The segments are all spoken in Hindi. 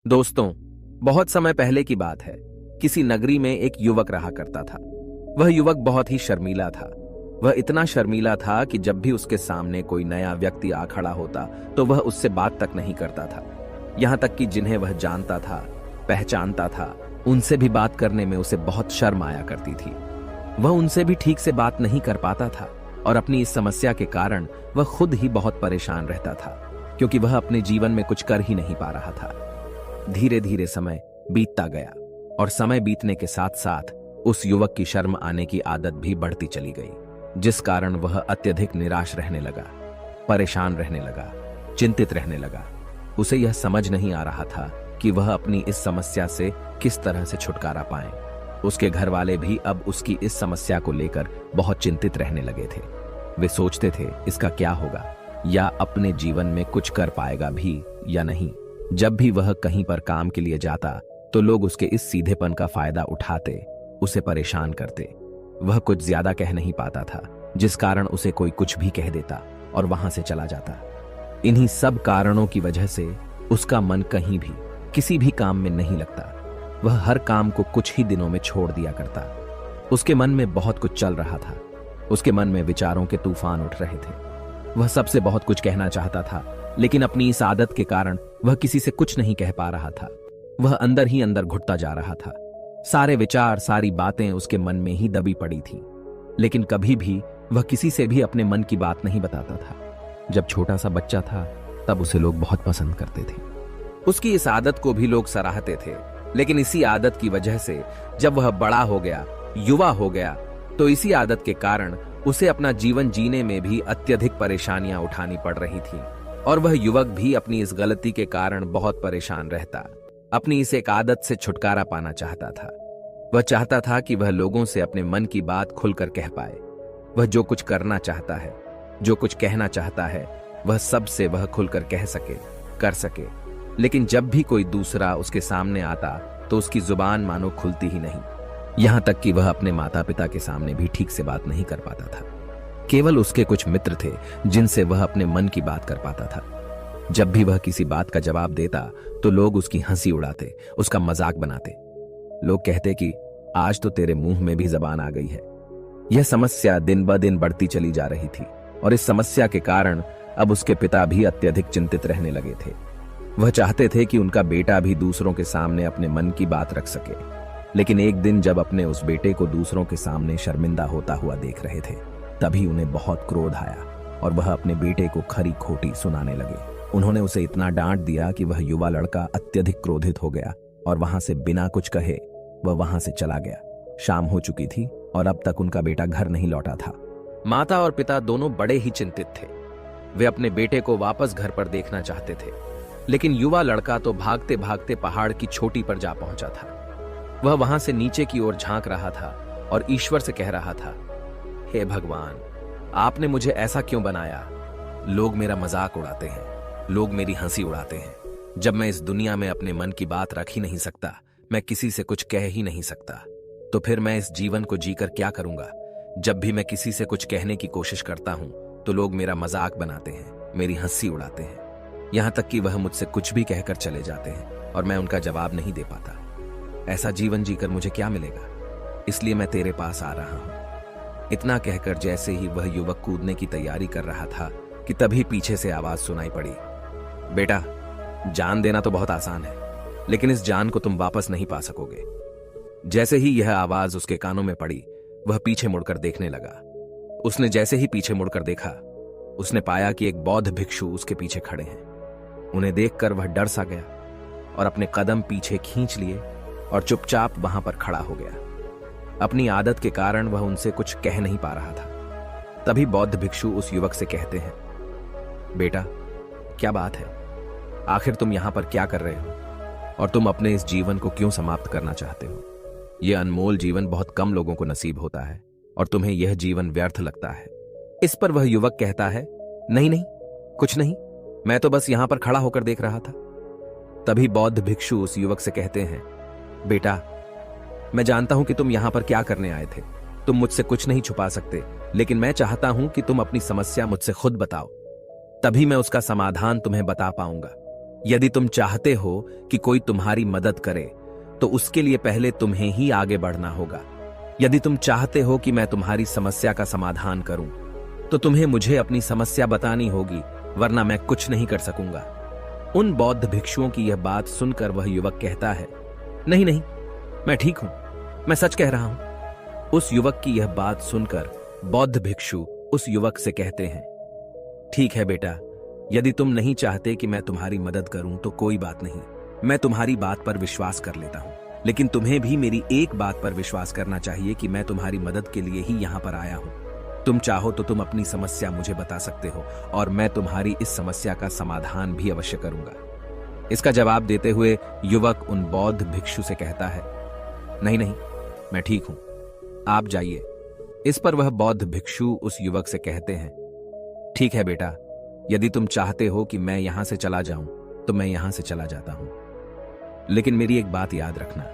दोस्तों, बहुत समय पहले की बात है। किसी नगरी में एक युवक रहा करता था। वह युवक बहुत ही शर्मीला था। वह इतना शर्मीला था कि जब भी उसके सामने कोई नया व्यक्ति आ खड़ा होता तो वह उससे बात तक नहीं करता था। यहां तक कि जिन्हें वह जानता था, पहचानता था, उनसे भी बात करने में उसे बहुत शर्म आया करती थी। वह उनसे भी ठीक से बात नहीं कर पाता था और अपनी इस समस्या के कारण वह खुद ही बहुत परेशान रहता था, क्योंकि वह अपने जीवन में कुछ कर ही नहीं पा रहा था। धीरे धीरे समय बीतता गया और समय बीतने के साथ साथ उस युवक की शर्म आने की आदत भी बढ़ती चली गई, जिस कारण वह अत्यधिक निराश रहने लगा, परेशान रहने लगा, चिंतित रहने लगा। उसे यह समझ नहीं आ रहा था कि वह अपनी इस समस्या से किस तरह से छुटकारा पाए। उसके घर वाले भी अब उसकी इस समस्या को लेकर बहुत चिंतित रहने लगे थे। वे सोचते थे इसका क्या होगा, या अपने जीवन में कुछ कर पाएगा भी या नहीं। जब भी वह कहीं पर काम के लिए जाता तो लोग उसके इस सीधेपन का फायदा उठाते, उसे परेशान करते। वह कुछ ज्यादा कह नहीं पाता था, जिस कारण उसे कोई कुछ भी कह देता और वहां से चला जाता। इन्हीं सब कारणों की वजह से उसका मन कहीं भी किसी भी काम में नहीं लगता। वह हर काम को कुछ ही दिनों में छोड़ दिया करता। उसके मन में बहुत कुछ चल रहा था। उसके मन में विचारों के तूफान उठ रहे थे। वह सबसे बहुत कुछ कहना चाहता था, लेकिन अपनी इस आदत के कारण वह किसी से कुछ नहीं कह पा रहा था। वह अंदर ही अंदर घुटता जा रहा था। सारे विचार, सारी बातें उसके मन में ही दबी पड़ी थी, लेकिन कभी भी वह किसी से भी अपने मन की बात नहीं बताता था। जब छोटा सा बच्चा था तब उसे लोग बहुत पसंद करते थे। उसकी इस आदत को भी लोग सराहते थे, लेकिन इसी आदत की वजह से जब वह बड़ा हो गया, युवा हो गया, तो इसी आदत के कारण उसे अपना जीवन जीने में भी अत्यधिक परेशानियां उठानी पड़ रही थी। और वह युवक भी अपनी इस गलती के कारण बहुत परेशान रहता। अपनी इस एक आदत से छुटकारा पाना चाहता था। वह चाहता था कि वह लोगों से अपने मन की बात खुलकर कह पाए। वह जो कुछ करना चाहता है, जो कुछ कहना चाहता है, वह सबसे वह खुलकर कह सके, कर सके। लेकिन जब भी कोई दूसरा उसके सामने आता तो उसकी जुबान मानो खुलती ही नहीं। यहां तक कि वह अपने माता पिता के सामने भी ठीक से बात नहीं कर पाता था। केवल उसके कुछ मित्र थे जिनसे वह अपने मन की बात कर पाता था। जब भी वह किसी बात का जवाब देता तो लोग उसकी हंसी उड़ाते, उसका मजाक बनाते। लोग कहते कि आज तो तेरे मुंह में भी जबान आ गई है। यह समस्या दिन ब दिन बढ़ती चली जा रही थी और इस समस्या के कारण अब उसके पिता भी अत्यधिक चिंतित रहने लगे थे। वह चाहते थे कि उनका बेटा भी दूसरों के सामने अपने मन की बात रख सके, लेकिन एक दिन जब अपने उस बेटे को दूसरों के सामने शर्मिंदा होता हुआ देख रहे थे, तभी उन्हें बहुत क्रोध आया और वह अपने बेटे को खरी खोटी सुनाने लगे। उन्होंने उसे इतना डांट दिया कि वह युवा लड़का अत्यधिक क्रोधित हो गया और वहां से बिना कुछ कहे वह वहां से चला गया। शाम हो चुकी थी और अब तक उनका बेटा घर नहीं लौटा था। माता और पिता दोनों बड़े ही चिंतित थे। वे अपने बेटे को वापस घर पर देखना चाहते थे, लेकिन युवा लड़का तो भागते भागते पहाड़ की चोटी पर जा पहुंचा था। वह वहां से नीचे की ओर झांक रहा था और ईश्वर से कह रहा था, हे भगवान, आपने मुझे ऐसा क्यों बनाया? लोग मेरा मजाक उड़ाते हैं, लोग मेरी हंसी उड़ाते हैं। जब मैं इस दुनिया में अपने मन की बात रख ही नहीं सकता, मैं किसी से कुछ कह ही नहीं सकता, तो फिर मैं इस जीवन को जीकर क्या करूंगा? जब भी मैं किसी से कुछ कहने की कोशिश करता हूं तो लोग मेरा मजाक बनाते हैं, मेरी हंसी उड़ाते हैं। यहां तक कि वह मुझसे कुछ भी कहकर चले जाते हैं और मैं उनका जवाब नहीं दे पाता। ऐसा जीवन जीकर मुझे क्या मिलेगा? इसलिए मैं तेरे पास आ रहा हूं। इतना कहकर जैसे ही वह युवक कूदने की तैयारी कर रहा था कि तभी पीछे से आवाज सुनाई पड़ी, बेटा, जान देना तो बहुत आसान है, लेकिन इस जान को तुम वापस नहीं पा सकोगे। जैसे ही यह आवाज उसके कानों में पड़ी, वह पीछे मुड़कर देखने लगा। उसने जैसे ही पीछे मुड़कर देखा, उसने पाया कि एक बौद्ध भिक्षु उसके पीछे खड़े हैं। उन्हें देखकर वह डर सा गया और अपने कदम पीछे खींच लिए और चुपचाप वहां पर खड़ा हो गया। अपनी आदत के कारण वह उनसे कुछ कह नहीं पा रहा था। तभी बौद्ध भिक्षु उस युवक से कहते हैं, बेटा, क्या बात है? आखिर तुम यहां पर क्या कर रहे हो और तुम अपने इस जीवन को क्यों समाप्त करना चाहते हो? यह अनमोल जीवन बहुत कम लोगों को नसीब होता है और तुम्हें यह जीवन व्यर्थ लगता है। इस पर वह युवक कहता है, नहीं नहीं, कुछ नहीं, मैं तो बस यहां पर खड़ा होकर देख रहा था। तभी बौद्ध भिक्षु उस युवक से कहते हैं, बेटा, मैं जानता हूं कि तुम यहां पर क्या करने आए थे। तुम मुझसे कुछ नहीं छुपा सकते, लेकिन मैं चाहता हूं कि तुम अपनी समस्या मुझसे खुद बताओ, तभी मैं उसका समाधान तुम्हें बता पाऊंगा। यदि तुम चाहते हो कि कोई तुम्हारी मदद करे तो उसके लिए पहले तुम्हें ही आगे बढ़ना होगा। यदि तुम चाहते हो कि मैं तुम्हारी समस्या का समाधान करूं तो तुम्हें मुझे अपनी समस्या बतानी होगी, वरना मैं कुछ नहीं कर सकूंगा। उन बौद्ध भिक्षुओं की यह बात सुनकर वह युवक कहता है, नहीं नहीं, मैं ठीक हूं, मैं सच कह रहा हूं। उस युवक की यह बात सुनकर बौद्ध भिक्षु उस युवक से कहते हैं, ठीक है बेटा, यदि तुम नहीं चाहते कि मैं तुम्हारी मदद करूं तो कोई बात नहीं, मैं तुम्हारी बात पर विश्वास कर लेता हूं। लेकिन तुम्हें भी मेरी एक बात पर विश्वास करना चाहिए कि मैं तुम्हारी मदद के लिए ही यहां पर आया हूं। तुम चाहो तो तुम अपनी समस्या मुझे बता सकते हो और मैं तुम्हारी इस समस्या का समाधान भी अवश्य करूंगा। इसका जवाब देते हुए युवक उन बौद्ध भिक्षु से कहता है, नहीं नहीं, मैं ठीक हूं, आप जाइए। इस पर वह बौद्ध भिक्षु उस युवक से कहते हैं, ठीक है बेटा, यदि तुम चाहते हो कि मैं यहां से चला जाऊं तो मैं यहां से चला जाता हूं, लेकिन मेरी एक बात याद रखना,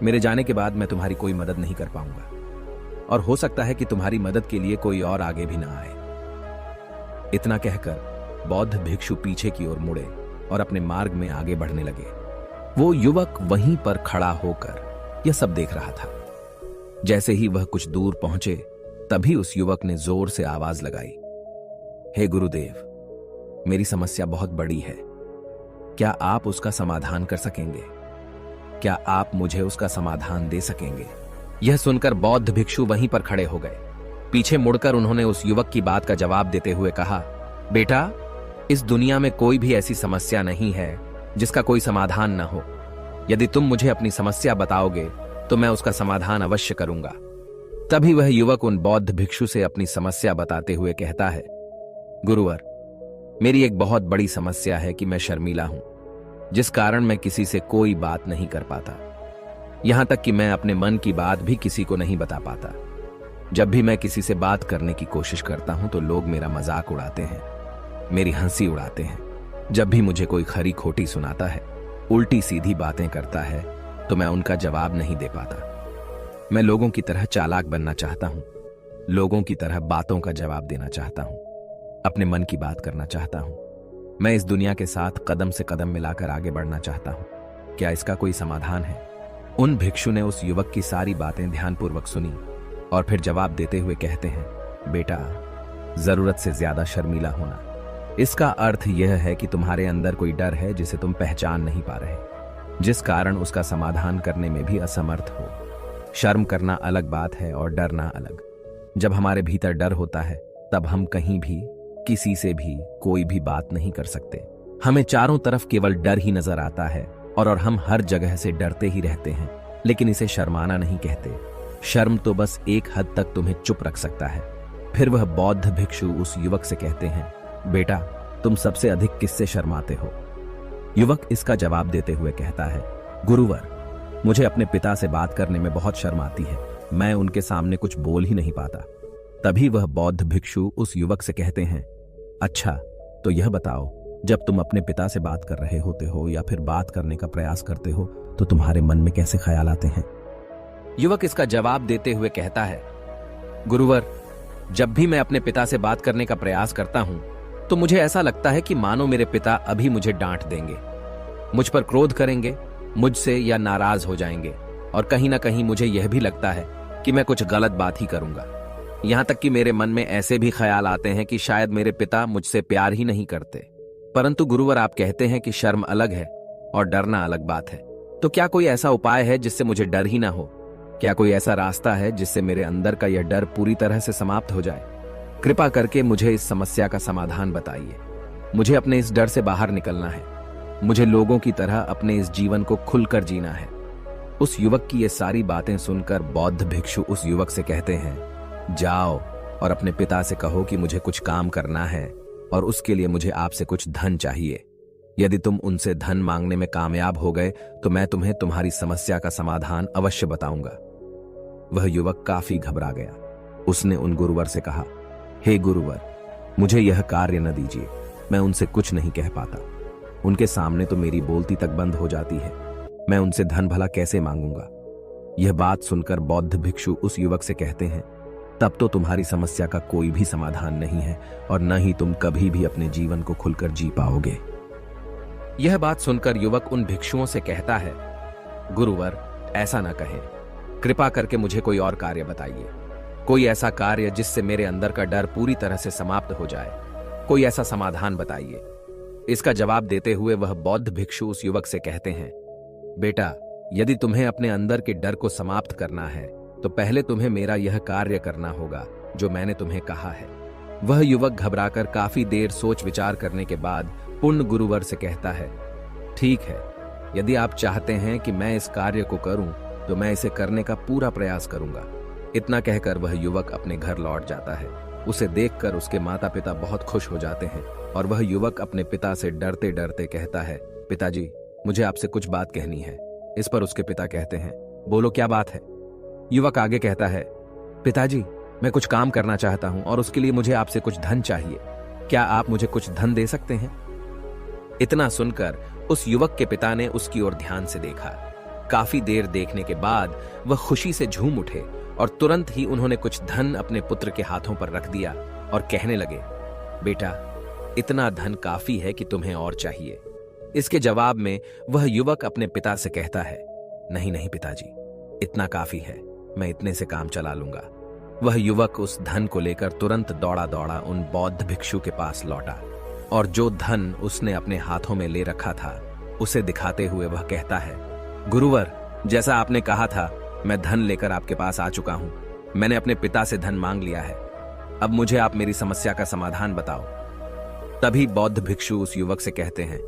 मेरे जाने के बाद मैं तुम्हारी कोई मदद नहीं कर पाऊंगा और हो सकता है कि तुम्हारी मदद के लिए कोई और आगे भी ना आए। इतना कहकर बौद्ध भिक्षु पीछे की ओर मुड़े और अपने मार्ग में आगे बढ़ने लगे। वो युवक वहीं पर खड़ा होकर यह सब देख रहा था। जैसे ही वह कुछ दूर पहुंचे तभी उस युवक ने जोर से आवाज लगाई, हे गुरुदेव, मेरी समस्या बहुत बड़ी है, क्या आप उसका समाधान कर सकेंगे? क्या आप मुझे उसका समाधान दे सकेंगे? यह सुनकर बौद्ध भिक्षु वहीं पर खड़े हो गए। पीछे मुड़कर उन्होंने उस युवक की बात का जवाब देते हुए कहा, बेटा, इस दुनिया में कोई भी ऐसी समस्या नहीं है जिसका कोई समाधान न हो। यदि तुम मुझे अपनी समस्या बताओगे तो मैं उसका समाधान अवश्य करूंगा। तभी वह युवक उन बौद्ध भिक्षु से अपनी समस्या बताते हुए कहता है, गुरुवर, मेरी एक बहुत बड़ी समस्या है कि मैं शर्मीला हूं, जिस कारण मैं किसी से कोई बात नहीं कर पाता। यहां तक कि मैं अपने मन की बात भी किसी को नहीं बता पाता। जब भी मैं किसी से बात करने की कोशिश करता हूं तो लोग मेरा मजाक उड़ाते हैं, मेरी हंसी उड़ाते हैं। जब भी मुझे कोई खरी खोटी सुनाता है, उल्टी सीधी बातें करता है, तो मैं उनका जवाब नहीं दे पाता। मैं लोगों की तरह चालाक बनना चाहता हूं, लोगों की तरह बातों का जवाब देना चाहता हूं, अपने मन की बात करना चाहता हूं। मैं इस दुनिया के साथ कदम से कदम मिलाकर आगे बढ़ना चाहता हूं। क्या इसका कोई समाधान है? उन भिक्षु ने उस युवक की सारी बातें ध्यानपूर्वक सुनी और फिर जवाब देते हुए कहते हैं, बेटा, जरूरत से ज्यादा शर्मीला होना, इसका अर्थ यह है कि तुम्हारे अंदर कोई डर है जिसे तुम पहचान नहीं पा रहे, जिस कारण उसका समाधान करने में भी असमर्थ हो। शर्म करना अलग बात है और डरना अलग। जब हमारे भीतर डर होता है तब हम कहीं भी, किसी से भी कोई भी बात नहीं कर सकते। हमें चारों तरफ केवल डर ही नजर आता है और हम हर जगह से डरते ही रहते हैं, लेकिन इसे शर्माना नहीं कहते। शर्म तो बस एक हद तक तुम्हें चुप रख सकता है। फिर वह बौद्ध भिक्षु उस युवक से कहते हैं, बेटा, तुम सबसे अधिक किससे शर्माते हो? युवक इसका जवाब देते हुए कहता है, गुरुवर, मुझे अपने पिता से बात करने में बहुत शर्म आती है, मैं उनके सामने कुछ बोल ही नहीं पाता। तभी वह बौद्ध भिक्षु उस युवक से कहते हैं, अच्छा, तो यह बताओ, जब तुम अपने पिता से बात कर रहे होते हो या फिर बात करने का प्रयास करते हो तो तुम्हारे मन में कैसे ख्याल आते हैं? युवक इसका जवाब देते हुए कहता है, गुरुवर, जब भी मैं अपने पिता से बात करने का प्रयास करता हूं तो मुझे ऐसा लगता है कि मानो मेरे पिता अभी मुझे डांट देंगे, मुझ पर क्रोध करेंगे, मुझसे या नाराज हो जाएंगे, और कहीं ना कहीं मुझे यह भी लगता है कि मैं कुछ गलत बात ही करूंगा। यहां तक कि मेरे मन में ऐसे भी ख्याल आते हैं कि शायद मेरे पिता मुझसे प्यार ही नहीं करते। परंतु गुरुवर, आप कहते हैं कि शर्म अलग है और डरना अलग बात है, तो क्या कोई ऐसा उपाय है जिससे मुझे डर ही ना हो? क्या कोई ऐसा रास्ता है जिससे मेरे अंदर का यह डर पूरी तरह से समाप्त हो जाए? कृपा करके मुझे इस समस्या का समाधान बताइए। मुझे अपने इस डर से बाहर निकलना है। मुझे लोगों की तरह अपने इस जीवन को खुलकर जीना है। उस युवक की ये सारी बातें सुनकर बौद्ध भिक्षु उस युवक से कहते हैं, जाओ और अपने पिता से कहो कि मुझे कुछ काम करना है और उसके लिए मुझे आपसे कुछ धन चाहिए। यदि तुम उनसे धन मांगने में कामयाब हो गए तो मैं तुम्हें तुम्हारी समस्या का समाधान अवश्य बताऊंगा। वह युवक काफी घबरा गया। उसने उन गुरुवर से कहा, हे गुरुवर, मुझे यह कार्य न दीजिए, मैं उनसे कुछ नहीं कह पाता। उनके सामने तो मेरी बोलती तक बंद हो जाती है, मैं उनसे धन भला कैसे मांगूंगा? यह बात सुनकर बौद्ध भिक्षु उस युवक से कहते हैं, तब तो तुम्हारी समस्या का कोई भी समाधान नहीं है और न ही तुम कभी भी अपने जीवन को खुलकर जी पाओगे। यह बात सुनकर युवक उन भिक्षुओं से कहता है, गुरुवर, ऐसा ना कहें, कृपा करके मुझे कोई और कार्य बताइए, कोई ऐसा कार्य जिससे मेरे अंदर का डर पूरी तरह से समाप्त हो जाए, कोई ऐसा समाधान बताइए। इसका जवाब देते हुए वह बौद्ध भिक्षु उस युवक से कहते हैं, बेटा, यदि तुम्हें अपने अंदर के डर को समाप्त करना है तो पहले तुम्हें मेरा यह कार्य करना होगा जो मैंने तुम्हें कहा है। वह युवक घबराकर काफी देर सोच विचार करने के बाद पूर्ण गुरुवर से कहता है, ठीक है, यदि आप चाहते हैं कि मैं इस कार्य को करूं तो मैं इसे करने का पूरा प्रयास करूंगा। इतना कहकर वह युवक अपने घर लौट जाता है। उसे देखकर उसके माता पिता बहुत खुश हो जाते हैं और वह युवक अपने पिता से डरते डरते कहता है, पिताजी, मुझे आपसे कुछ बात कहनी है। इस पर उसके पिता कहते हैं, बोलो, क्या बात है। युवक आगे कहता है, पिताजी, मैं कुछ काम करना चाहता हूं और उसके लिए मुझे आपसे कुछ धन चाहिए। क्या आप मुझे कुछ धन दे सकते हैं? इतना सुनकर उस युवक के पिता ने उसकी ओर ध्यान से देखा। काफी देर देखने के बाद वह खुशी से झूम उठे और तुरंत ही उन्होंने कुछ धन अपने पुत्र के हाथों पर रख दिया और कहने लगे, बेटा, इतना धन काफी है कि तुम्हें और चाहिए। इसके जवाब में वह युवक अपने पिता से कहता है, नहीं नहीं पिताजी, इतना काफी है, मैं इतने से काम चला लूंगा। वह युवक उस धन को लेकर तुरंत दौड़ा दौड़ा उन बौद्ध भिक्षु के पास लौटा और जो धन उसने अपने हाथों में ले रखा था उसे दिखाते हुए वह कहता है, गुरुवर, जैसा आपने कहा था, मैं धन लेकर आपके पास आ चुका हूं। मैंने अपने पिता से धन मांग लिया है। अब मुझे आप मेरी समस्या का समाधान बताओ। तभी बौद्ध भिक्षु उस युवक से कहते हैं,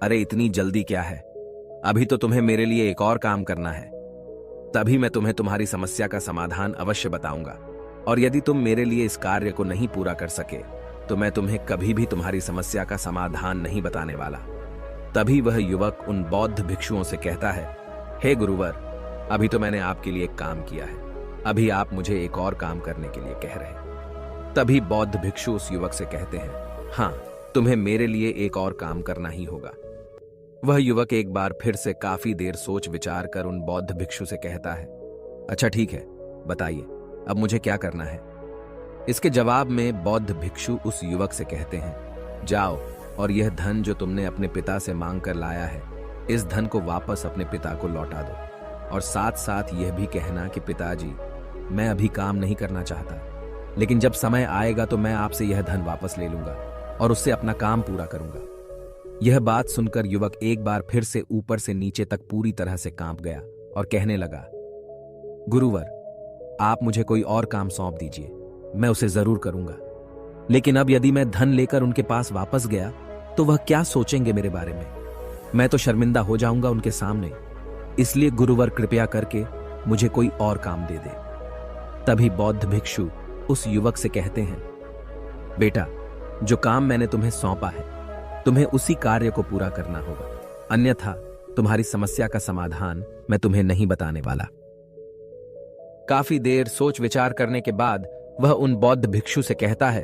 अरे इतनी जल्दी क्या है, अभी तो तुम्हें मेरे लिए एक और काम करना है, तभी मैं तुम्हें तुम्हारी समस्या का समाधान अवश्य बताऊंगा। और यदि तुम मेरे लिए इस कार्य को नहीं पूरा कर सके तो मैं तुम्हें कभी भी तुम्हारी समस्या का समाधान नहीं बताने वाला। तभी वह युवक उन बौद्ध भिक्षुओं से कहता है, हे गुरुवर, अभी तो मैंने आपके लिए एक काम किया है, अभी आप मुझे एक और काम करने के लिए कह रहे हैं। तभी बौद्ध भिक्षु उस युवक से कहते हैं, हाँ, तुम्हें मेरे लिए एक और काम करना ही होगा। वह युवक एक बार फिर से काफी देर सोच विचार कर उन बौद्ध भिक्षु से कहता है, अच्छा ठीक है, बताइए अब मुझे क्या करना है। इसके जवाब में बौद्ध भिक्षु उस युवक से कहते हैं, जाओ और यह धन जो तुमने अपने पिता से मांग कर लाया है, इस धन को वापस अपने पिता को लौटा दो और साथ साथ यह भी कहना कि पिताजी, मैं अभी काम नहीं करना चाहता, लेकिन जब समय आएगा तो मैं आपसे यह धन वापस ले लूंगा और उससे अपना काम पूरा करूंगा। यह बात सुनकर युवक एक बार फिर से ऊपर से नीचे तक पूरी तरह से कांप गया और कहने लगा, गुरुवर, आप मुझे कोई और काम सौंप दीजिए, मैं उसे जरूर करूंगा। लेकिन अब यदि मैं धन लेकर उनके पास वापस गया तो वह क्या सोचेंगे मेरे बारे में? मैं तो शर्मिंदा हो जाऊंगा उनके सामने। इसलिए गुरुवर, कृपया करके मुझे कोई और काम दे दे। तभी बौद्ध भिक्षु उस युवक से कहते हैं, बेटा, जो काम मैंने तुम्हें सौंपा है, तुम्हें उसी कार्य को पूरा करना होगा, अन्यथा तुम्हारी समस्या का समाधान मैं तुम्हें नहीं बताने वाला। काफी देर सोच विचार करने के बाद वह उन बौद्ध भिक्षु से कहता है,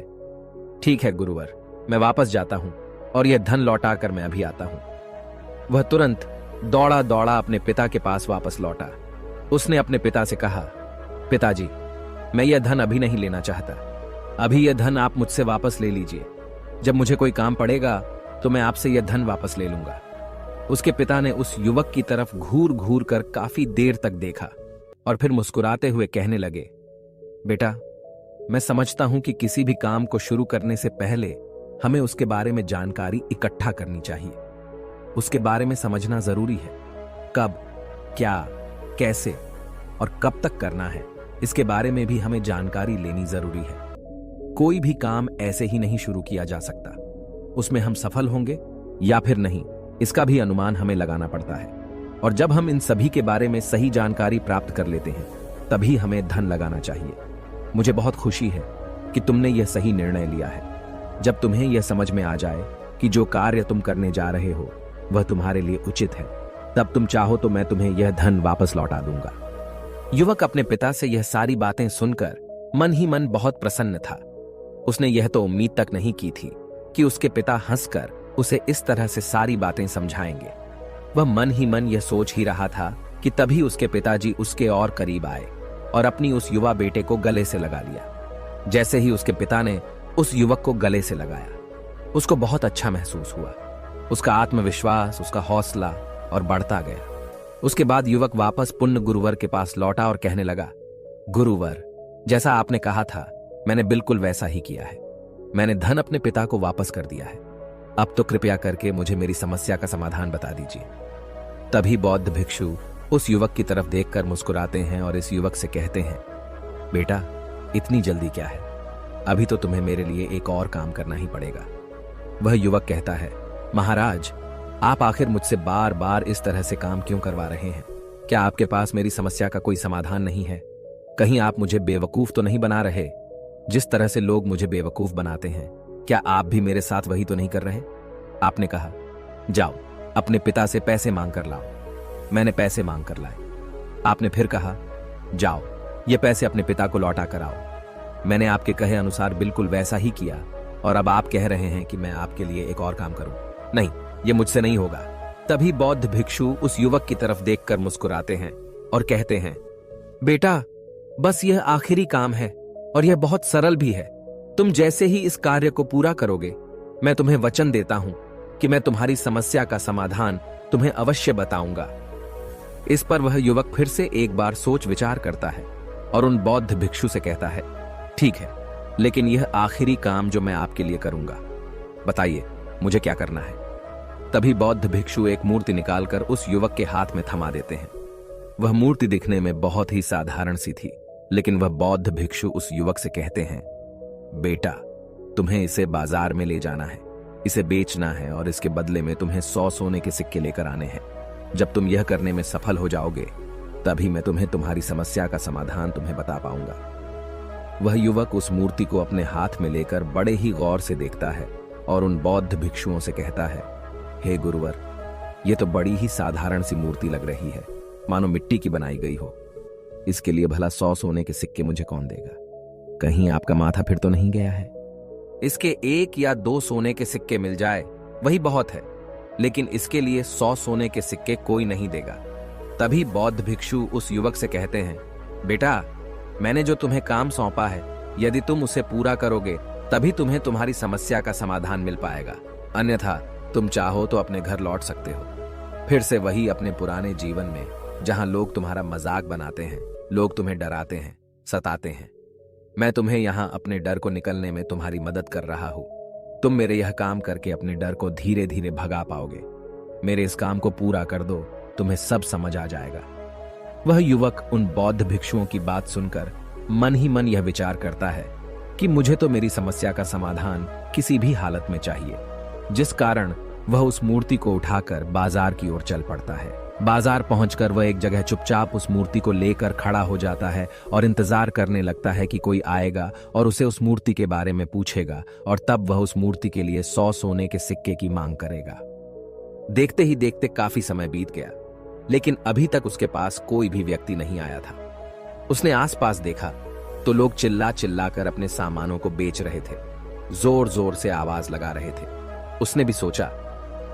ठीक है गुरुवर, मैं वापस जाता हूं और यह धन लौटाकर मैं अभी आता हूं। वह तुरंत दौड़ा दौड़ा अपने पिता के पास वापस लौटा। उसने अपने पिता से कहा, पिताजी, मैं यह धन अभी नहीं लेना चाहता, अभी यह धन आप मुझसे वापस ले लीजिए। जब मुझे कोई काम पड़ेगा तो मैं आपसे यह धन वापस ले लूंगा। उसके पिता ने उस युवक की तरफ घूर घूर कर काफी देर तक देखा और फिर मुस्कुराते हुए कहने लगे, बेटा, मैं समझता हूं कि किसी भी काम को शुरू करने से पहले हमें उसके बारे में जानकारी इकट्ठा करनी चाहिए। उसके बारे में समझना जरूरी है। कब, क्या, कैसे और कब तक करना है, इसके बारे में भी हमें जानकारी लेनी जरूरी है। कोई भी काम ऐसे ही नहीं शुरू किया जा सकता। उसमें हम सफल होंगे या फिर नहीं, इसका भी अनुमान हमें लगाना पड़ता है। और जब हम इन सभी के बारे में सही जानकारी प्राप्त कर लेते हैं, तभी हमें धन लगाना चाहिए। मुझे बहुत खुशी है कि तुमने यह सही निर्णय लिया है। जब तुम्हें यह समझ में आ जाए कि जो कार्य तुम करने जा रहे हो वह तुम्हारे लिए उचित है, तब तुम चाहो तो मैं तुम्हें यह धन वापस लौटा दूंगा। युवक अपने पिता से यह सारी बातें सुनकर मन ही मन बहुत प्रसन्न था। उसने यह तो उम्मीद तक नहीं की थी कि उसके पिता हंसकर उसे इस तरह से सारी बातें समझाएंगे। वह मन ही मन यह सोच ही रहा था कि तभी उसके पिताजी उसके और करीब आए और अपनी उस युवा बेटे को गले से लगा लिया। जैसे ही उसके पिता ने उस युवक को गले से लगाया, उसको बहुत अच्छा महसूस हुआ। उसका आत्मविश्वास, उसका हौसला और बढ़ता गया। उसके बाद युवक वापस पुण्य गुरुवर के पास लौटा और कहने लगा, गुरुवर, जैसा आपने कहा था मैंने बिल्कुल वैसा ही किया है। मैंने धन अपने पिता को वापस कर दिया है। अब तो कृपया करके मुझे मेरी समस्या का समाधान बता दीजिए। तभी बौद्ध भिक्षु उस युवक की तरफ देखकर मुस्कुराते हैं और इस युवक से कहते हैं, बेटा, इतनी जल्दी क्या है? अभी तो तुम्हें मेरे लिए एक और काम करना ही पड़ेगा। वह युवक कहता है, महाराज, आप आखिर मुझसे बार बार इस तरह से काम क्यों करवा रहे हैं? क्या आपके पास मेरी समस्या का कोई समाधान नहीं है? कहीं आप मुझे बेवकूफ तो नहीं बना रहे? जिस तरह से लोग मुझे बेवकूफ बनाते हैं, क्या आप भी मेरे साथ वही तो नहीं कर रहे? आपने कहा, जाओ अपने पिता से पैसे मांग कर लाओ। मैंने पैसे मांग कर लाए। आपने फिर कहा, जाओ ये पैसे अपने पिता को लौटा कर आओ। मैंने आपके कहे अनुसार बिल्कुल वैसा ही किया और अब आप कह रहे हैं कि मैं आपके लिए एक और काम करूं। नहीं, ये मुझसे नहीं होगा। तभी बौद्ध भिक्षु उस युवक की तरफ देखकर मुस्कुराते हैं और कहते हैं, बेटा, बस यह आखिरी काम है और यह बहुत सरल भी है। तुम जैसे ही इस कार्य को पूरा करोगे, मैं तुम्हें वचन देता हूं कि मैं तुम्हारी समस्या का समाधान तुम्हें अवश्य बताऊंगा। इस पर वह युवक फिर से एक बार सोच विचार करता है और उन बौद्ध भिक्षु से कहता है, ठीक है, लेकिन यह आखिरी काम जो मैं आपके लिए करूंगा, बताइए मुझे क्या करना है? तभी बौद्ध भिक्षु एक मूर्ति निकालकर उस युवक के हाथ में थमा देते हैं। वह मूर्ति दिखने में बहुत ही साधारण सी थी, लेकिन वह बौद्ध भिक्षु उस युवक से कहते हैं, बेटा, तुम्हें इसे बाजार में ले जाना है, इसे बेचना है और इसके बदले में तुम्हें 100 सोने के सिक्के लेकर आने हैं। जब तुम यह करने में सफल हो जाओगे, तभी मैं तुम्हें तुम्हारी समस्या का समाधान तुम्हें बता पाऊंगा। वह युवक उस मूर्ति को अपने हाथ में लेकर बड़े ही गौर से देखता है और उन बौद्ध भिक्षुओं से कहता है, हे गुरुवर, यह तो बड़ी ही साधारण सी मूर्ति लग रही है, मानो मिट्टी की बनाई गई हो। इसके लिए भला 100 सोने के सिक्के मुझे कौन देगा? कहीं आपका माथा फिर तो नहीं गया है? इसके 1 या 2 सोने के सिक्के मिल जाए वही बहुत है, लेकिन इसके लिए 100 सोने के सिक्के कोई नहीं देगा। तभी बौद्ध भिक्षु उस युवक से कहते हैं, बेटा, मैंने जो तुम्हें काम सौंपा है, यदि तुम उसे पूरा करोगे तभी तुम्हें तुम्हारी समस्या का समाधान मिल पाएगा, अन्यथा तुम चाहो तो अपने घर लौट सकते हो। फिर से वही अपने पुराने जीवन में, जहां लोग तुम्हारा मजाक बनाते हैं, लोग तुम्हें डराते हैं, सताते हैं। मैं तुम्हें यहां अपने डर को निकलने में तुम्हारी मदद कर रहा हूं। तुम मेरे यह काम करके अपने डर को धीरे धीरे भगा पाओगे। मेरे इस काम को पूरा कर दो, तुम्हें सब समझ आ जाएगा। वह युवक उन बौद्ध भिक्षुओं की बात सुनकर मन ही मन यह विचार करता है कि मुझे तो मेरी समस्या का समाधान किसी भी हालत में चाहिए, जिस कारण वह उस मूर्ति को उठाकर बाजार की ओर चल पड़ता है। बाजार पहुंचकर वह एक जगह चुपचाप उस मूर्ति को लेकर खड़ा हो जाता है और इंतजार करने लगता है कि कोई आएगा और उसे उस मूर्ति के बारे में पूछेगा और तब वह उस मूर्ति के लिए 100 सोने के सिक्के की मांग करेगा। देखते ही देखते काफी समय बीत गया, लेकिन अभी तक उसके पास कोई भी व्यक्ति नहीं आया था। उसने आसपास देखा तो लोग चिल्ला चिल्ला कर अपने सामानों को बेच रहे थे, जोर जोर से आवाज लगा रहे थे। उसने भी सोचा,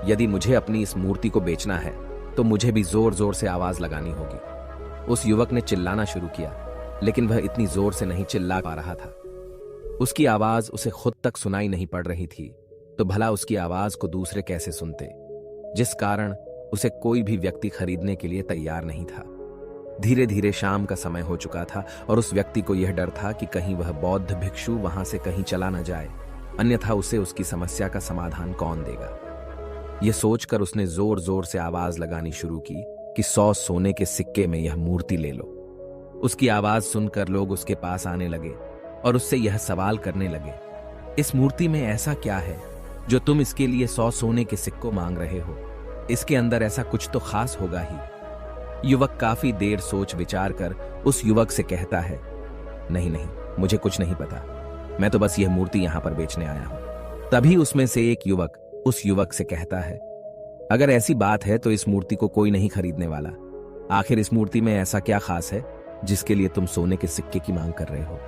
यदि मुझे अपनी इस मूर्ति को बेचना है तो मुझे भी जोर जोर से आवाज लगानी होगी। उस युवक ने चिल्लाना शुरू किया, लेकिन वह इतनी जोर से नहीं चिल्ला पा रहा था। उसकी आवाज उसे खुद तक सुनाई नहीं पड़ रही थी, तो भला उसकी आवाज को दूसरे कैसे सुनते, जिस कारण उसे कोई भी व्यक्ति खरीदने के लिए तैयार नहीं था। धीरे धीरे शाम का समय हो चुका था और उस व्यक्ति को यह डर था कि कहीं वह बौद्ध भिक्षु वहां से कहीं चला न जाए, अन्यथा उसे उसकी समस्या का समाधान कौन देगा। यह सोचकर उसने जोर जोर से आवाज लगानी शुरू की कि 100 सोने के सिक्के में यह मूर्ति ले लो। उसकी आवाज सुनकर लोग उसके पास आने लगे और उससे यह सवाल करने लगे, इस मूर्ति में ऐसा क्या है जो तुम इसके लिए 100 सोने के सिक्कों मांग रहे हो? इसके अंदर ऐसा कुछ तो खास होगा ही। युवक काफी देर सोच विचार कर उस युवक से कहता है, नहीं नहीं, मुझे कुछ नहीं पता, मैं तो बस यह मूर्ति यहां पर बेचने आया हूं। तभी उसमें से एक युवक उस युवक से कहता है, अगर ऐसी बात है तो इस मूर्ति को कोई नहीं खरीदने वाला। आखिर इस मूर्ति में ऐसा क्या खास है जिसके लिए तुम सोने के सिक्के की मांग कर रहे हो?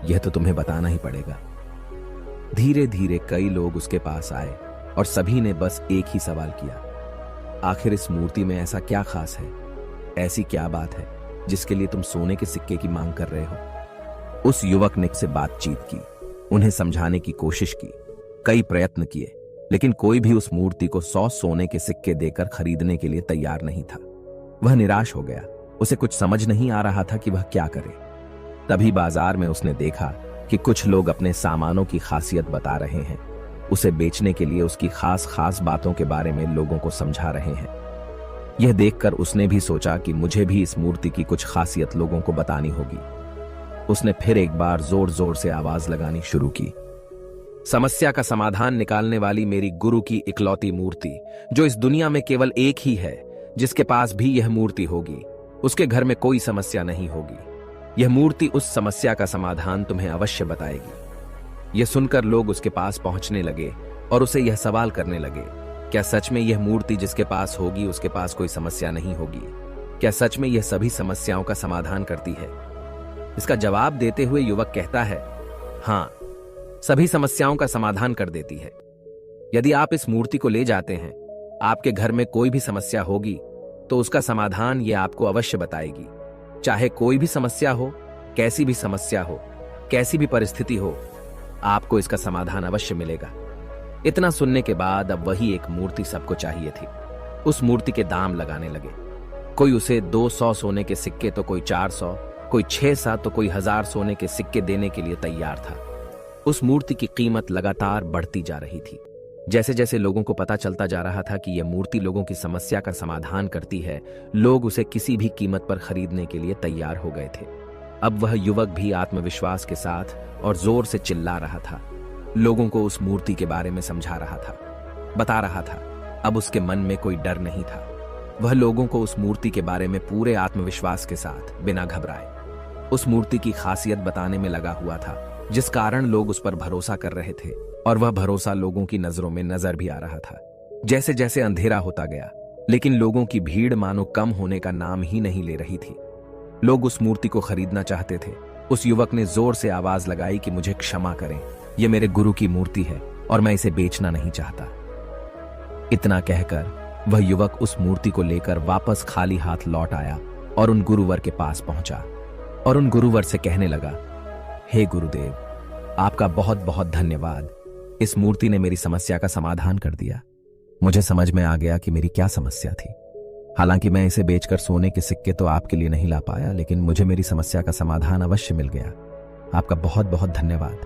यह तो तुम्हें बताना ही पड़ेगा। धीरे धीरे कई लोग उसके पास आए और सभी ने बस एक ही सवाल किया, आखिर इस मूर्ति में ऐसा क्या खास है, ऐसी क्या बात है जिसके लिए तुम सोने के सिक्के की मांग कर रहे हो? उस युवक ने से बातचीत की, उन्हें समझाने की कोशिश की, कई प्रयत्न किए, लेकिन कोई भी उस मूर्ति को 100 सोने के सिक्के देकर खरीदने के लिए तैयार नहीं था। वह निराश हो गया। उसे कुछ समझ नहीं आ रहा था कि वह क्या करे। तभी बाजार में उसने देखा कि कुछ लोग अपने सामानों की खासियत बता रहे हैं। उसे बेचने के लिए उसकी खास खास बातों के बारे में लोगों को समझा रहे हैं। यह देखकर उसने भी सोचा कि मुझे भी इस मूर्ति की कुछ खासियत लोगों को बतानी होगी। उसने फिर एक बार जोर जोर से आवाज लगानी शुरू की। समस्या का समाधान निकालने वाली मेरी गुरु की इकलौती मूर्ति, जो इस दुनिया में केवल एक ही है, जिसके पास भी यह मूर्ति होगी, उसके घर में कोई समस्या नहीं होगी। यह मूर्ति उस समस्या का समाधान तुम्हें अवश्य बताएगी। यह सुनकर लोग उसके पास पहुंचने लगे और उसे यह सवाल करने लगे, क्या सच में यह मूर्ति जिसके पास होगी उसके पास कोई समस्या नहीं होगी? क्या सच में यह सभी समस्याओं का समाधान करती है? इसका जवाब देते हुए युवक कहता है, हाँ, सभी समस्याओं का समाधान कर देती है। यदि आप इस मूर्ति को ले जाते हैं, आपके घर में कोई भी समस्या होगी तो उसका समाधान यह आपको अवश्य बताएगी। चाहे कोई भी समस्या हो, कैसी भी समस्या हो, कैसी भी परिस्थिति हो, आपको इसका समाधान अवश्य मिलेगा। इतना सुनने के बाद अब वही एक मूर्ति सबको चाहिए थी। उस मूर्ति के दाम लगाने लगे। कोई उसे 200 सोने के सिक्के तो कोई 400, कोई 6-7 तो कोई 1000 सोने के सिक्के देने के लिए तैयार था। उस मूर्ति की कीमत लगातार बढ़ती जा रही थी। जैसे जैसे लोगों को पता चलता जा रहा था कि यह मूर्ति लोगों की समस्या का समाधान करती है, लोग उसे किसी भी कीमत पर खरीदने के लिए तैयार हो गए थे। अब वह युवक भी आत्मविश्वास के साथ और जोर से चिल्ला रहा था, लोगों को उस मूर्ति के बारे में समझा रहा था, बता रहा था। अब उसके मन में कोई डर नहीं था। वह लोगों को उस मूर्ति के बारे में पूरे आत्मविश्वास के साथ, बिना घबराए, उस मूर्ति की खासियत बताने में लगा हुआ था, जिस कारण लोग उस पर भरोसा कर रहे थे। और वह भरोसा लोगों की नजरों में नजर भी आ रहा था। जैसे जैसे अंधेरा होता गया, लेकिन लोगों की भीड़ मानो कम होने का नाम ही नहीं ले रही थी। लोग उस मूर्ति को खरीदना चाहते थे। उस युवक ने जोर से आवाज लगाई कि मुझे क्षमा करें, यह मेरे गुरु की मूर्ति है और मैं इसे बेचना नहीं चाहता। इतना कहकर वह युवक उस मूर्ति को लेकर वापस खाली हाथ लौट आया और उन गुरुवर के पास पहुंचा और उन गुरुवर से कहने लगा, हे गुरुदेव, आपका बहुत बहुत धन्यवाद। इस मूर्ति ने मेरी समस्या का समाधान कर दिया। मुझे समझ में आ गया कि मेरी क्या समस्या थी। हालांकि मैं इसे बेचकर सोने के सिक्के तो आपके लिए नहीं ला पाया, लेकिन मुझे मेरी समस्या का समाधान अवश्य मिल गया। आपका बहुत बहुत धन्यवाद।